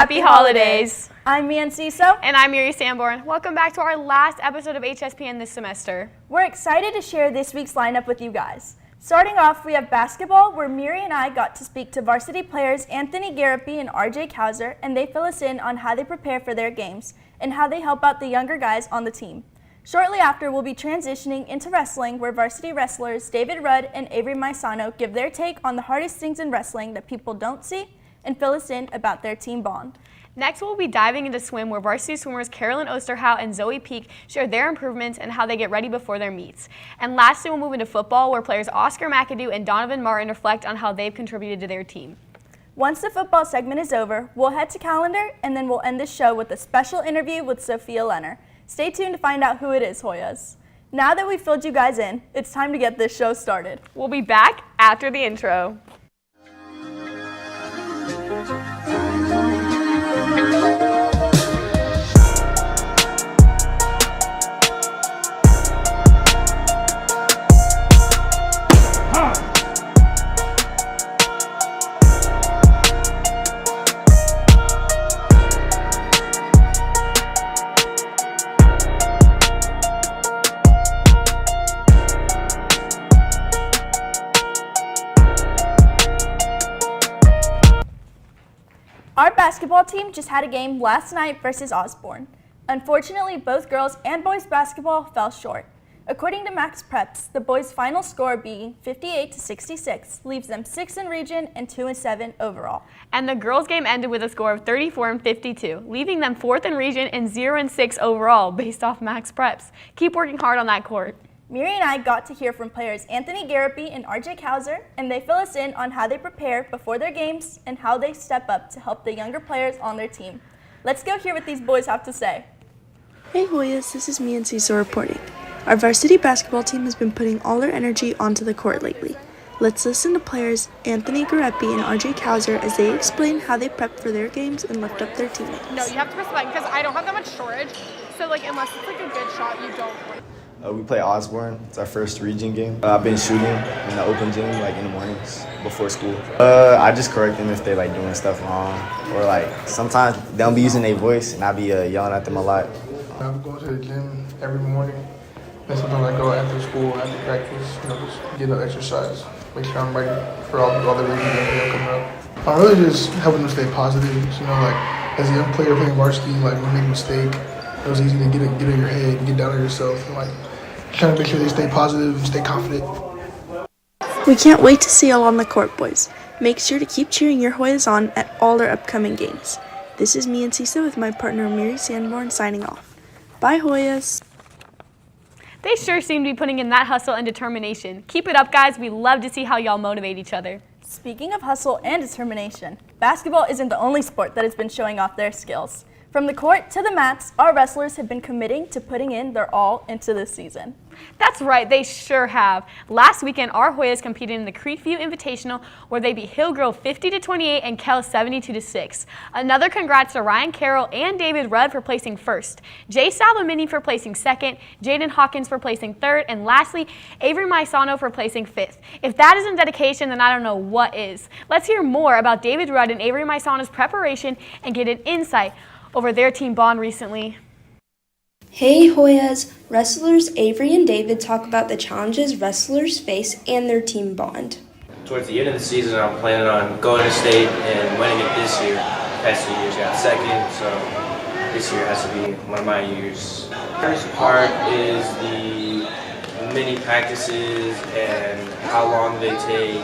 Happy holidays. I'm Mian Ciso. And I'm Miri Sanborn. Welcome back to our last episode of HSPN this semester. We're excited to share this week's lineup with you guys. Starting off, we have basketball, where Miri and I got to speak to varsity players Anthony Garapi and RJ Kauser, and they fill us in on how they prepare for their games and how they help out the younger guys on the team. Shortly after, we'll be transitioning into wrestling, where varsity wrestlers David Rudd and Avery Maisano give their take on the hardest things in wrestling that people don't see and fill us in about their team bond. Next, we'll be diving into swim, where varsity swimmers Carolyn Osterhout and Zoe Peak share their improvements and how they get ready before their meets. And lastly, we'll move into football, where players Oscar McAdoo and Donovan Martin reflect on how they've contributed to their team. Once the football segment is over, we'll head to calendar, and then we'll end the show with a special interview with Sophia Lenner. Stay tuned to find out who it is, Hoyas. Now that we've filled you guys in, it's time to get this show started. We'll be back after the intro. Our basketball team just had a game last night versus Osborne. Unfortunately, both girls and boys basketball fell short. According to Max Preps, the boys' final score being 58-66 leaves them 6th in region and 2-7 overall. And the girls' game ended with a score of 34-52, leaving them 4th in region and 0-6 overall based off Max Preps. Keep working hard on that court. Miri and I got to hear from players Anthony Garapi and RJ Kauser, and they fill us in on how they prepare before their games and how they step up to help the younger players on their team. Let's go hear what these boys have to say. Hey Hoyas, this is Mian Ciso reporting. Our varsity basketball team has been putting all their energy onto the court lately. Let's listen to players Anthony Garapi and RJ Kauser as they explain how they prep for their games and lift up their teammates. No, you have to press the button because I don't have that much storage. So unless it's a good shot, you don't. We play Osborne. It's our first region game. I've been shooting in the open gym in the mornings before school. I just correct them if they're doing stuff wrong, or sometimes they don't be using their voice and I be yelling at them a lot. I go to the gym every morning. And sometimes I go after school, after practice, just get an exercise, make sure I'm ready for all the region games that are coming up. I'm really just helping them stay positive. As a young player playing varsity, when you make a mistake, it was easy to get in your head and get down on yourself and trying to make sure they stay positive and stay confident. We can't wait to see y'all on the court, boys. Make sure to keep cheering your Hoyas on at all their upcoming games. This is Mian Ciso with my partner Miri Sanborn signing off. Bye, Hoyas. They sure seem to be putting in that hustle and determination. Keep it up, guys. We love to see how y'all motivate each other. Speaking of hustle and determination, basketball isn't the only sport that has been showing off their skills. From the court to the mats, our wrestlers have been committing to putting in their all into this season. That's right, they sure have. Last weekend, our Hoyas competed in the Creekview Invitational, where they beat Hillgrove 50-28 and Kell 72-6. Another congrats to Ryan Carroll and David Rudd for placing first, Jay Salamini for placing second, Jaden Hawkins for placing third, and lastly, Avery Maisano for placing fifth. If that isn't dedication, then I don't know what is. Let's hear more about David Rudd and Avery Maisano's preparation and get an insight over their team bond recently. Hey Hoyas! Wrestlers Avery and David talk about the challenges wrestlers face and their team bond. Towards the end of the season, I'm planning on going to state and winning it this year. The past 2 years got second, so this year has to be one of my years. First part is the mini practices and how long they take,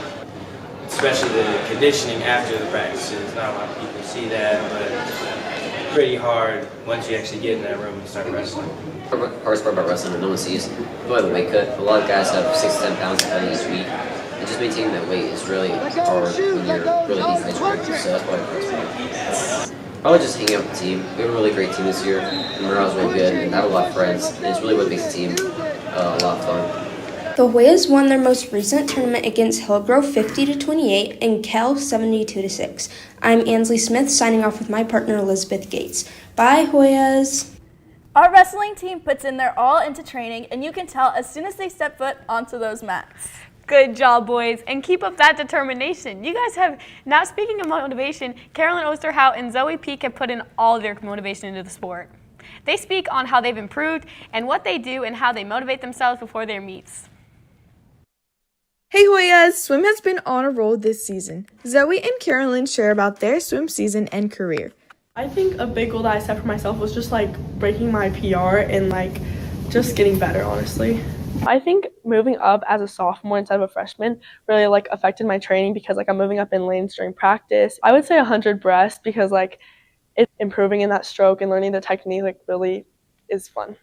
especially the conditioning after the practices. Not a lot of people see that, but pretty hard once you actually get in that room and start wrestling. Hardest part about wrestling that no one sees, people have a weight cut. A lot of guys have 6 to 10 pounds of cutting each week, and just maintaining that weight is really hard when you're really dehydrated. So that's probably the first part. Probably just hanging out with the team. We have a really great team this year. The morale's really good, and I have a lot of friends, and it's really what makes the team a lot of fun. The Hoyas won their most recent tournament against Hillgrove 50-28 and Kell 72-6. I'm Ansley Smith signing off with my partner Elizabeth Gates. Bye, Hoyas! Our wrestling team puts in their all into training, and you can tell as soon as they step foot onto those mats. Good job, boys, and keep up that determination. You guys have, now speaking of motivation, Carolyn Osterhout and Zoe Peak have put in all their motivation into the sport. They speak on how they've improved and what they do and how they motivate themselves before their meets. Hey Hoyas! Swim has been on a roll this season. Zoe and Carolyn share about their swim season and career. I think a big goal that I set for myself was just breaking my PR and just getting better, honestly. I think moving up as a sophomore instead of a freshman really affected my training because I'm moving up in lanes during practice. I would say 100 breaths because it's improving in that stroke and learning the technique really is fun.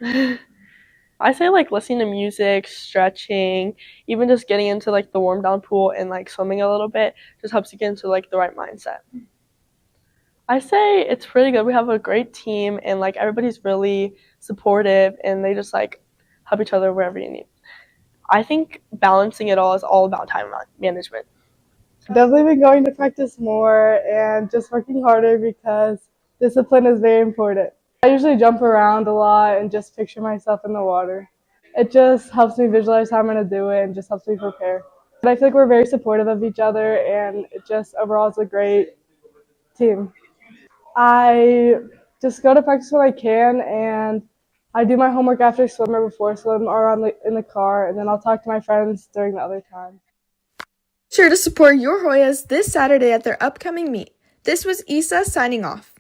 I say listening to music, stretching, even just getting into the warm down pool and swimming a little bit just helps you get into the right mindset. I say it's pretty good. We have a great team and everybody's really supportive and they just help each other wherever you need. I think balancing it all is all about time management. Definitely been going to practice more and just working harder because discipline is very important. I usually jump around a lot and just picture myself in the water. It just helps me visualize how I'm going to do it and just helps me prepare. But I feel like we're very supportive of each other and it just overall is a great team. I just go to practice when I can and I do my homework after swim or before swim or in the car, and then I'll talk to my friends during the other time. Sure to support your Hoyas this Saturday at their upcoming meet. This was Issa signing off.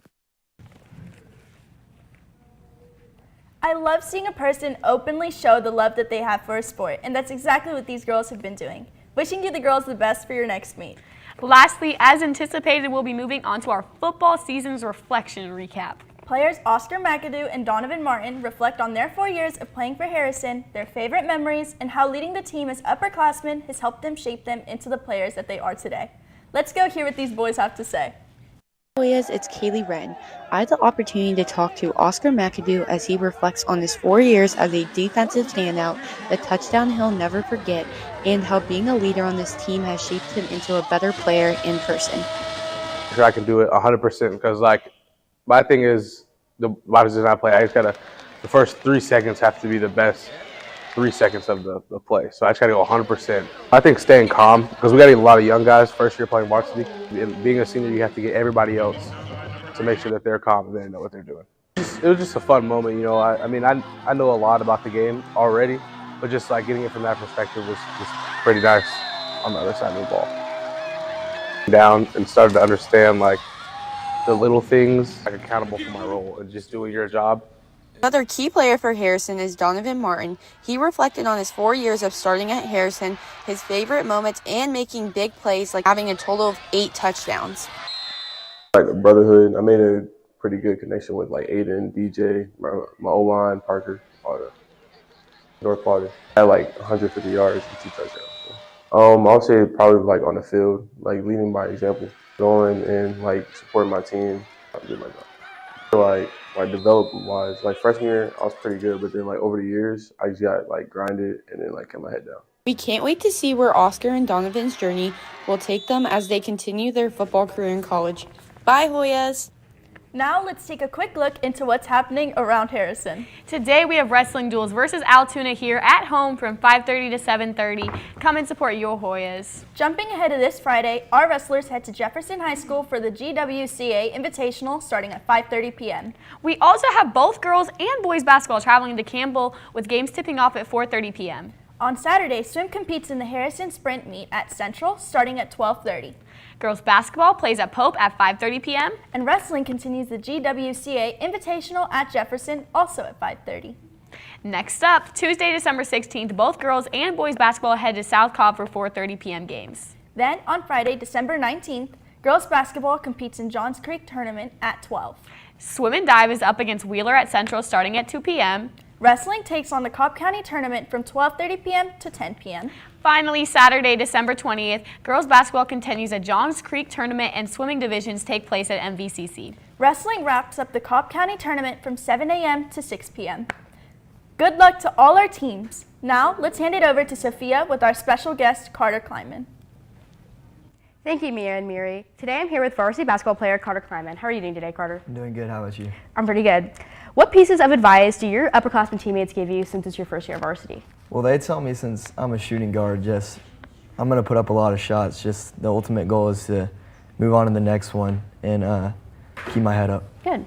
I love seeing a person openly show the love that they have for a sport, and that's exactly what these girls have been doing. Wishing you the girls the best for your next meet. Lastly, as anticipated, we'll be moving on to our football season's reflection recap. Players Oscar McAdoo and Donovan Martin reflect on their 4 years of playing for Harrison, their favorite memories, and how leading the team as upperclassmen has helped them shape them into the players that they are today. Let's go hear what these boys have to say. Hoyas, it's Kaylee Wren. I had the opportunity to talk to Oscar McAdoo as he reflects on his 4 years as a defensive standout, the touchdown he'll never forget, and how being a leader on this team has shaped him into a better player in person. I can do it 100% because my thing is my position I play. I just gotta the first 3 seconds have to be the best 3 seconds of the play. So I just gotta go 100%. I think staying calm because we got a lot of young guys first year playing varsity. And being a senior, you have to get everybody else to make sure that they're calm and they know what they're doing. It was just a fun moment, you know. I mean, I know a lot about the game already, but just getting it from that perspective was just pretty nice on the other side of the ball. Down and started to understand the little things, accountable for my role and just doing your job. Another key player for Harrison is Donovan Martin. He reflected on his 4 years of starting at Harrison, his favorite moments, and making big plays like having a total of 8 touchdowns. The brotherhood, I made a pretty good connection with Aiden, DJ, my O-line, Parker, all the North Party. I had 150 yards and 2 touchdowns. I'll say probably on the field, leading by example, going and supporting my team. I did my job. Development wise, freshman year I was pretty good, but then over the years I just got grinded and then kept my head down. We can't wait to see where Oscar and Donovan's journey will take them as they continue their football career in college. Bye, Hoyas! Now let's take a quick look into what's happening around Harrison. Today we have wrestling duels versus Altoona here at home from 5:30 to 7:30. Come and support your Hoyas. Jumping ahead of this Friday, our wrestlers head to Jefferson High School for the GWCA Invitational starting at 5:30 p.m. We also have both girls and boys basketball traveling to Campbell with games tipping off at 4:30 p.m. On Saturday, swim competes in the Harrison Sprint Meet at Central starting at 12:30. Girls basketball plays at Pope at 5:30 p.m. And wrestling continues the GWCA Invitational at Jefferson, also at 5:30. Next up, Tuesday, December 16th, both girls and boys basketball head to South Cobb for 4:30 p.m. games. Then, on Friday, December 19th, girls basketball competes in Johns Creek Tournament at 12. Swim and dive is up against Wheeler at Central starting at 2 p.m. Wrestling takes on the Cobb County Tournament from 12:30 p.m. to 10 p.m. Finally, Saturday, December 20th, girls basketball continues at Johns Creek Tournament and swimming divisions take place at MVCC. Wrestling wraps up the Cobb County Tournament from 7 a.m. to 6 p.m. Good luck to all our teams. Now, let's hand it over to Sophia with our special guest, Carter Kleiman. Thank you, Mia and Miri. Today I'm here with varsity basketball player Carter Kleiman. How are you doing today, Carter? I'm doing good. How about you? I'm pretty good. What pieces of advice do your upperclassmen teammates give you since it's your first year of varsity? Well, they tell me since I'm a shooting guard, just I'm going to put up a lot of shots. Just the ultimate goal is to move on to the next one and keep my head up. Good.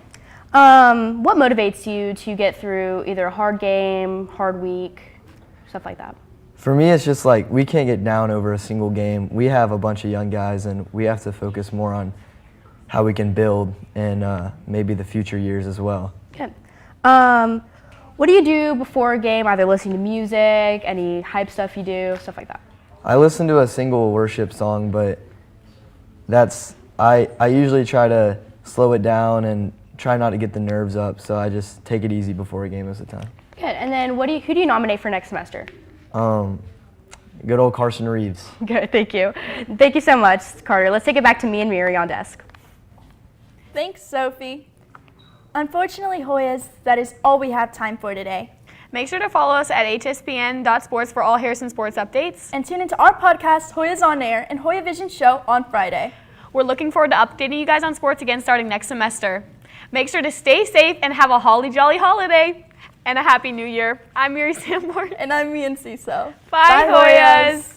What motivates you to get through either a hard game, hard week, stuff like that? For me, it's just like we can't get down over a single game. We have a bunch of young guys, and we have to focus more on how we can build and maybe the future years as well. Good. What do you do before a game? Either listening to music, any hype stuff you do, stuff like that? I listen to a single worship song, but I usually try to slow it down and try not to get the nerves up, so I just take it easy before a game most of the time. Good. And then who do you nominate for next semester? Good old Carson Reeves. Good, thank you. Thank you so much, Carter. Let's take it back to me and Miri on desk. Thanks, Sophie. Unfortunately, Hoyas, that is all we have time for today. Make sure to follow us at hspn.sports for all Harrison sports updates. And tune into our podcast, Hoyas On Air, and Hoya Vision Show on Friday. We're looking forward to updating you guys on sports again starting next semester. Make sure to stay safe and have a holly jolly holiday and a happy new year. I'm Miri Sanborn. And I'm Mian Ciso. Bye, Hoyas.